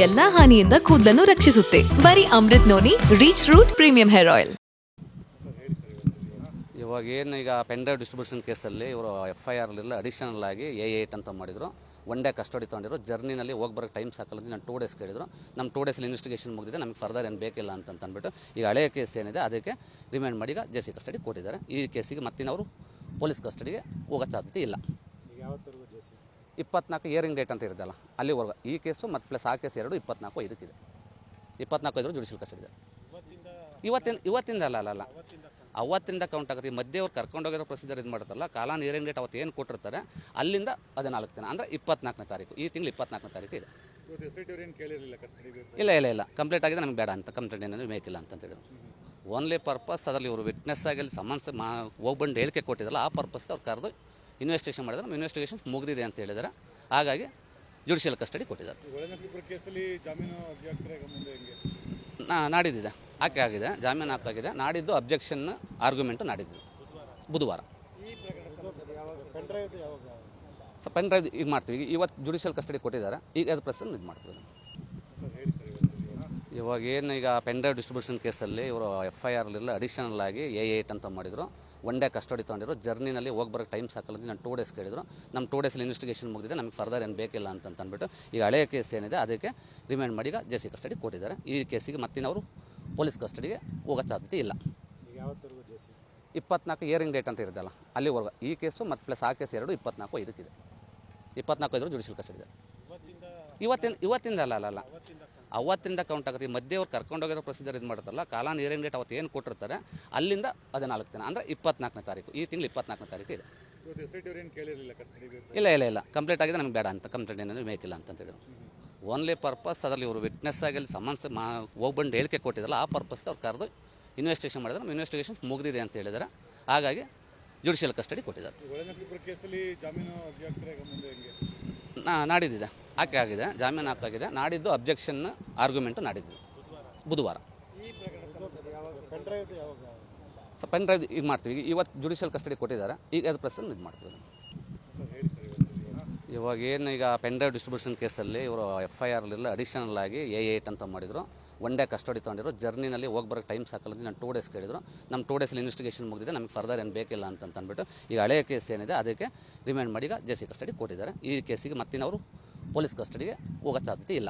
ಎಲ್ಲಾ ಹಾನಿಯಿಂದ ಕೂದಲನ್ನು ರಕ್ಷಿಸುತ್ತೆ. ಬರೀ Amrut noni reach root premium hair oil. ಇವಾಗ ಏನು ಈಗ ಪೆನ್ ಡ್ರೈವ್ ಡಿಸ್ಟ್ರಿಬ್ಯೂಷನ್ ಕೇಸಲ್ಲಿ ಇವರು FIR ಅಡಿಷನಲ್ ಆಗಿ A8 ಅಂತ ಮಾಡಿದರು. ಒನ್ ಡೇ ಕಸ್ಟಡಿ ತೊಗೊಂಡಿರೋ. ಜರ್ನಿನಲ್ಲಿ ಹೋಗಿ ಬರೋಕ್ಕೆ ಟೈಮ್ ಸಾಕಲ್ಲ, ನಾನು 2 ಡೇಸ್ ಕೇಳಿದ್ರು. ನಮ್ಮ 2 ಡೇಸಲ್ಲಿ ಇನ್ವೆಸ್ಟಿಗೇಷನ್ ಮುಗಿದಿದೆ, ನಮಗೆ ಫರ್ದರ್ ಏನು ಬೇಕಿಲ್ಲ ಅಂತ ಅಂದ್ಬಿಟ್ಟು ಈಗ ಹಳೆಯ ಕೇಸ್ ಏನಿದೆ ಅದಕ್ಕೆ ರಿಮೈಂಡ್ ಮಾಡಿ ಈಗ JC ಕಸ್ಟಡಿ ಕೊಟ್ಟಿದ್ದಾರೆ. ಈ ಕೇಸಿಗೆ ಮತ್ತಿನವರು ಪೊಲೀಸ್ ಕಸ್ಟಡಿಗೆ ಹೋಗೋ ಸಾಧ್ಯತೆ ಇಲ್ಲ. 24 ಹಿಯರಿಂಗ್ ಡೇಟ್ ಅಂತ ಇರುತ್ತಲ್ಲ ಅಲ್ಲಿವರೆಗೂ ಈ ಕೇಸು ಮತ್ತು ಪ್ಲಸ್ ಆ ಕೇಸ್ ಎರಡು 24 ಇದಕ್ಕಿದೆ. 24 ಇದ್ರು ಜುಡಿಷಿಯಲ್ ಕಸ್ಟಡಿ ಇದೆ. ಇವತ್ತಿಂದ ಅಲ್ಲ ಅವತ್ತಿಂದ ಕೌಂಟ್ ಆಗುತ್ತೆ. ಈ ಮಧ್ಯೆ ಅವ್ರು ಕರ್ಕೊಂಡೋಗಿರೋ ಪ್ರೊಸೀಜರ್ ಇದು ಮಾಡುತ್ತಲ್ಲ, ಕಾಲಾನ್ ಹಿಯರಿಂಗ್ ಡೇಟ್ ಅವತ್ತು ಏನು ಕೊಟ್ಟಿರ್ತಾರೆ ಅಲ್ಲಿಂದ 14 ದಿನ ಅಂದರೆ 24ನೇ ತಾರೀಕು, ಈ ತಿಂಗಳು 24ನೇ ತಾರೀಕು ಇದೆ. ಇಲ್ಲ ಕಂಪ್ಲೀಟ್ ಆಗಿದೆ, ನಮಗೆ ಬೇಡ ಅಂತ ಕಂಪ್ಲೇಂಟ್ ಏನಾದರೂ ಬೇಕಿಲ್ಲ ಅಂತ ಹೇಳಿದ್ರು. ಓನ್ಲಿ ಪರ್ಪಸ್ ಅದರಲ್ಲಿ ಇವರು ವಿಟ್ನೆಸ್ ಆಗಿ ಸಮನ್ಸ್ ಹೋಗ್ಬಂದು ಹೇಳಿಕೆ ಕೊಟ್ಟಿದ್ದಲ್ಲ, ಆ ಪರ್ಪಸ್ಗೆ ಅವ್ರು ಕರೆದು ಇನ್ವೆಸ್ಟಿಗೇಷನ್ ಮಾಡಿದ್ರೆ ನಮ್ಮ ಇನ್ವೆಸ್ಟಿಗೇಷನ್ಸ್ ಮುಗಿದಿದೆ ಅಂತ ಹೇಳಿದ್ದಾರೆ. ಹಾಗಾಗಿ ಜುಡಿಷಿಯಲ್ ಕಸ್ಟಡಿ ಕೊಟ್ಟಿದ್ದಾರೆ. ನಾಡಿದ್ದಿದೆ ಹಾಕಿ ಆಗಿದೆ, ಜಾಮೀನು ಹಾಕಾಗಿದೆ. ನಾಡಿದ್ದು ಅಬ್ಜೆಕ್ಷನ್ ಆರ್ಗ್ಯುಮೆಂಟು ನಾಡಿದ್ದು ಬುಧವಾರ. ಪೆನ್ ಡ್ರೈವ್ ಈಗ ಮಾಡ್ತೀವಿ. ಇವತ್ತು ಜುಡಿಷಿಯಲ್ ಕಸ್ಟಡಿ ಕೊಟ್ಟಿದ್ದಾರೆ, ಈಗ ಅದು ಪ್ರಶ್ನೆ ಇದು ಮಾಡ್ತೀವಿ. ಇವಾಗ ಏನು ಈಗ ಪೆನ್ ಡ್ರೈವ್ ಡಿಸ್ಟ್ರಿಬ್ಯೂಷನ್ ಕೇಸಲ್ಲಿ ಇವರು FIR ಅಡಿಷನಲ್ ಆಗಿ A8 ಅಂತ ಮಾಡಿದರು. ಒನ್ ಡೇ ಕಸ್ಟಡಿ ತೊಗೊಂಡಿರೋ. ಜರ್ನಿನಲ್ಲಿ ಹೋಗಿ ಬರೋಕ್ಕೆ ಟೈಮ್ ಸಾಕಲ್ಲ, ನಾನು 2 ಡೇಸ್ ಕೇಳಿದ್ರು. ನಮ್ಮ 2 ಡೇಸಲ್ಲಿ ಇನ್ವೆಸ್ಟಿಗೇಷನ್ ಮುಗಿದಿದೆ, ನಮಗೆ ಫರ್ದರ್ ಏನು ಬೇಕಿಲ್ಲ ಅಂತ ಅಂದ್ಬಿಟ್ಟು ಈಗ ಹಳೆಯ ಕೇಸ್ ಏನಿದೆ ಅದಕ್ಕೆ ರಿಮೈಂಡ್ ಮಾಡಿ ಈಗ JC ಕಸ್ಟಡಿ ಕೊಟ್ಟಿದ್ದಾರೆ. ಈ ಕೇಸಿಗೆ ಮತ್ತಿನವರು ಪೊಲೀಸ್ ಕಸ್ಟಡಿಗೆ ಹೋಗೋ ಸಾಧ್ಯತೆ ಇಲ್ಲ. 24 ಹಿಯರಿಂಗ್ ಡೇಟ್ ಅಂತ ಇರುತ್ತಲ್ಲ ಅಲ್ಲಿವರೆಗೂ ಈ ಕೇಸು ಮತ್ತು ಪ್ಲಸ್ ಆ ಕೇಸ್ ಎರಡು 24 ಇದಕ್ಕಿದೆ. 24 ಇದ್ರು ಜುಡಿಷಿಯಲ್ ಕಸ್ಟಡಿ ಇದೆ. ಇವತ್ತಿಂದ ಅಲ್ಲ ಅವತ್ತಿಂದ ಕೌಂಟ್ ಆಗುತ್ತೆ. ಈ ಮಧ್ಯೆ ಅವ್ರು ಕರ್ಕೊಂಡೋಗಿರೋ ಪ್ರೊಸೀಜರ್ ಇದು ಮಾಡುತ್ತಲ್ಲ, ಕಾಲಾನ್ ಹಿಯರಿಂಗ್ ಡೇಟ್ ಅವತ್ತು ಏನು ಕೊಟ್ಟಿರ್ತಾರೆ ಅಲ್ಲಿಂದ 14 ದಿನ ಅಂದರೆ 24ನೇ ತಾರೀಕು, ಈ ತಿಂಗಳು 24ನೇ ತಾರೀಕು ಇದೆ. ಇಲ್ಲ ಕಂಪ್ಲೀಟ್ ಆಗಿದೆ, ನಮಗೆ ಬೇಡ ಅಂತ ಕಂಪ್ಲೇಂಟ್ ಏನಾದರೂ ಬೇಕಿಲ್ಲ ಅಂತ ಹೇಳಿದ್ರು. ಓನ್ಲಿ ಪರ್ಪಸ್ ಅದರಲ್ಲಿ ಇವರು ವಿಟ್ನೆಸ್ ಆಗಿ ಸಮನ್ಸ್ ಹೋಗ್ಬಂದು ಹೇಳಿಕೆ ಕೊಟ್ಟಿದ್ದಲ್ಲ, ಆ ಪರ್ಪಸ್ಗೆ ಅವ್ರು ಕರೆದು ಇನ್ವೆಸ್ಟಿಗೇಷನ್ ಮಾಡಿದ್ರೆ ನಮ್ಮ ಇನ್ವೆಸ್ಟಿಗೇಷನ್ಸ್ ಮುಗಿದಿದೆ ಅಂತ ಹೇಳಿದ್ದಾರೆ. ಹಾಗಾಗಿ ಜುಡಿಷಿಯಲ್ ಕಸ್ಟಡಿ ಕೊಟ್ಟಿದ್ದಾರೆ. ನಾಡಿದ್ದಿದೆ ಹಾಕಿ ಆಗಿದೆ, ಜಾಮೀನು ಹಾಕಾಗಿದೆ. ನಾಡಿದ್ದು ಅಬ್ಜೆಕ್ಷನ್ ಆರ್ಗ್ಯುಮೆಂಟು ನಾಡಿದ್ದು ಬುಧವಾರ. ಪೆನ್ ಡ್ರೈವ್ ಈಗ ಮಾಡ್ತೀವಿ. ಇವತ್ತು ಜುಡಿಷಿಯಲ್ ಕಸ್ಟಡಿ ಕೊಟ್ಟಿದ್ದಾರೆ, ಈಗ ಅದು ಪ್ರಶ್ನೆ ಇದು ಮಾಡ್ತೀವಿ. ಇವಾಗ ಏನು ಈಗ ಪೆನ್ ಡ್ರೈವ್ ಡಿಸ್ಟ್ರಿಬ್ಯೂಷನ್ ಕೇಸಲ್ಲಿ ಇವರು FIR ಅಡಿಷನಲ್ ಆಗಿ A8 ಅಂತ ಮಾಡಿದರು. ಒನ್ ಡೇ ಕಸ್ಟಡಿ ತೊಗೊಂಡಿರೋ. ಜರ್ನಿನಲ್ಲಿ ಹೋಗಿ ಬರೋಕ್ಕೆ ಟೈಮ್ ಸಾಕಲ್ಲ, ನಾನು 2 ಡೇಸ್ ಕೇಳಿದ್ರು. ನಮ್ಮ 2 ಡೇಸಲ್ಲಿ ಇನ್ವೆಸ್ಟಿಗೇಷನ್ ಮುಗಿದಿದೆ, ನಮಗೆ ಫರ್ದರ್ ಏನು ಬೇಕಿಲ್ಲ ಅಂತ ಅಂದ್ಬಿಟ್ಟು ಈಗ ಹಳೆಯ ಕೇಸ್ ಏನಿದೆ ಅದಕ್ಕೆ ರಿಮೈಂಡ್ ಮಾಡಿ ಈಗ JC ಕಸ್ಟಡಿ ಕೊಟ್ಟಿದ್ದಾರೆ. ಈ ಕೇಸಿಗೆ ಮತ್ತಿನವರು ಪೊಲೀಸ್ ಕಸ್ಟಡಿಗೆ ಹೋಗೋ ಸಾಧ್ಯತೆ ಇಲ್ಲ.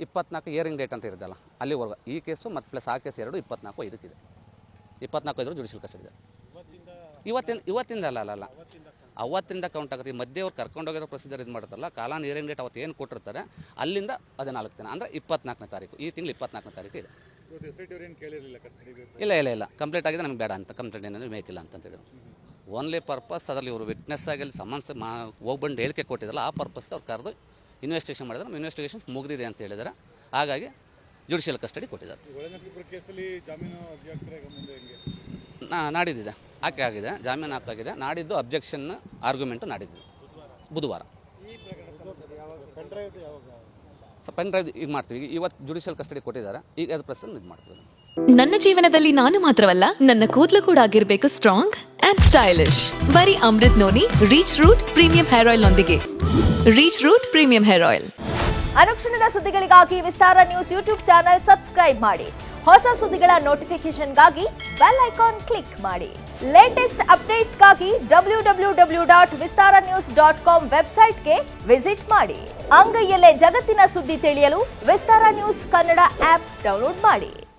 24 ಹಿಯರಿಂಗ್ ಡೇಟ್ ಅಂತ ಇರುತ್ತಲ್ಲ ಅಲ್ಲಿವರೆಗೂ ಈ ಕೇಸು ಮತ್ತು ಪ್ಲಸ್ ಆ ಕೇಸ್ ಎರಡು 24 ಇದಕ್ಕಿದೆ. 24 ಇದ್ರು ಜುಡಿಷಿಯಲ್ ಕಸ್ಟಡಿ ಇದೆ. ಇವತ್ತಿಂದ ಅಲ್ಲ ಅವತ್ತಿಂದ ಕೌಂಟ್ ಆಗುತ್ತೆ. ಈ ಮಧ್ಯೆ ಅವ್ರು ಕರ್ಕೊಂಡೋಗಿರೋ ಪ್ರೊಸೀಜರ್ ಇದು ಮಾಡುತ್ತಲ್ಲ, ಕಾಲಾನ್ ಹಿಯರಿಂಗ್ ಡೇಟ್ ಅವತ್ತು ಏನು ಕೊಟ್ಟಿರ್ತಾರೆ ಅಲ್ಲಿಂದ 14 ದಿನ ಅಂದರೆ 24ನೇ ತಾರೀಕು, ಈ ತಿಂಗಳು 24ನೇ ತಾರೀಕು ಇದೆ. ಇಲ್ಲ ಕಂಪ್ಲೀಟ್ ಆಗಿದೆ, ನಮಗೆ ಬೇಡ ಅಂತ ಕಂಪ್ಲೇಂಟ್ ಏನಾದರೂ ಬೇಕಿಲ್ಲ ಅಂತ ಹೇಳಿದ್ರು. ಓನ್ಲಿ ಪರ್ಪಸ್ ಅದರಲ್ಲಿ ಇವರು ವಿಟ್ನೆಸ್ ಆಗಿ ಸಮನ್ಸ್ ಹೋಗ್ಬಂದು ಹೇಳಿಕೆ ಕೊಟ್ಟಿದ್ದಲ್ಲ, ಆ ಪರ್ಪಸ್ಗೆ ಅವ್ರು ಕರೆದು ಇನ್ವೆಸ್ಟಿಗೇಷನ್ ಮಾಡಿದ್ರೆ ನಮ್ಮ ಇನ್ವೆಸ್ಟಿಗೇಷನ್ಸ್ ಮುಗಿದಿದೆ ಅಂತ ಹೇಳಿದ್ದಾರೆ. ಹಾಗಾಗಿ ಜುಡಿಷಿಯಲ್ ಕಸ್ಟಡಿ ಕೊಟ್ಟಿದ್ದಾರೆ. ನಾಡಿದ್ದಿದೆ ಹಾಕಿ ಆಗಿದೆ, ಜಾಮೀನು ಹಾಕಾಗಿದೆ. ನಾಡಿದ್ದು ಅಬ್ಜೆಕ್ಷನ್ ಆರ್ಗ್ಯುಮೆಂಟು ನಾಡಿದ್ದು ಬುಧವಾರ. ಪೆನ್ ಡ್ರೈವ್ ಈಗ ಮಾಡ್ತೀವಿ. ಇವತ್ತು ಜುಡಿಷಿಯಲ್ ಕಸ್ಟಡಿ ಕೊಟ್ಟಿದ್ದಾರೆ, ಈಗ ಅದು ಪ್ರಶ್ನೆ ಇದು ಮಾಡ್ತೀವಿ. ನನ್ನ ಜೀವನದಲ್ಲಿ ನಾನು ಮಾತ್ರವಲ್ಲ, ನನ್ನ ಕೂದಲು ಕೂಡ ಆಗಿರಬೇಕು ಸ್ಟ್ರಾಂಗ್ ಅಂಡ್ ಸ್ಟೈಲಿಶ್. ಬರೀ Amrut noni reach root premium hair oil ನೊಂದಿಗೆ. Rich root premium hair oil. ಅನುಕ್ಷಣದ ಸುದ್ದಿಗಳಿಗಾಗಿ Vistara news YouTube channel subscribe ಮಾಡಿ. ಹೊಸ ಸುದ್ದಿಗಳ ನೋಟಿಫಿಕೇಶನ್ಗಾಗಿ ಬೆಲ್ ಐಕಾನ್ ಕ್ಲಿಕ್ ಮಾಡಿ. ಲೇಟೆಸ್ಟ್ ಅಪ್ಡೇಟ್ಸ್ಗಾಗಿ www.vistaranews.com ವೆಬ್ಸೈಟ್ಗೆ ವಿಸಿಟ್ ಮಾಡಿ. ಅಂಗೈಯಲ್ಲೇ ಜಗತ್ತಿನ ಸುದ್ದಿ ತಿಳಿಯಲು Vistara news Kannada app download ಮಾಡಿ.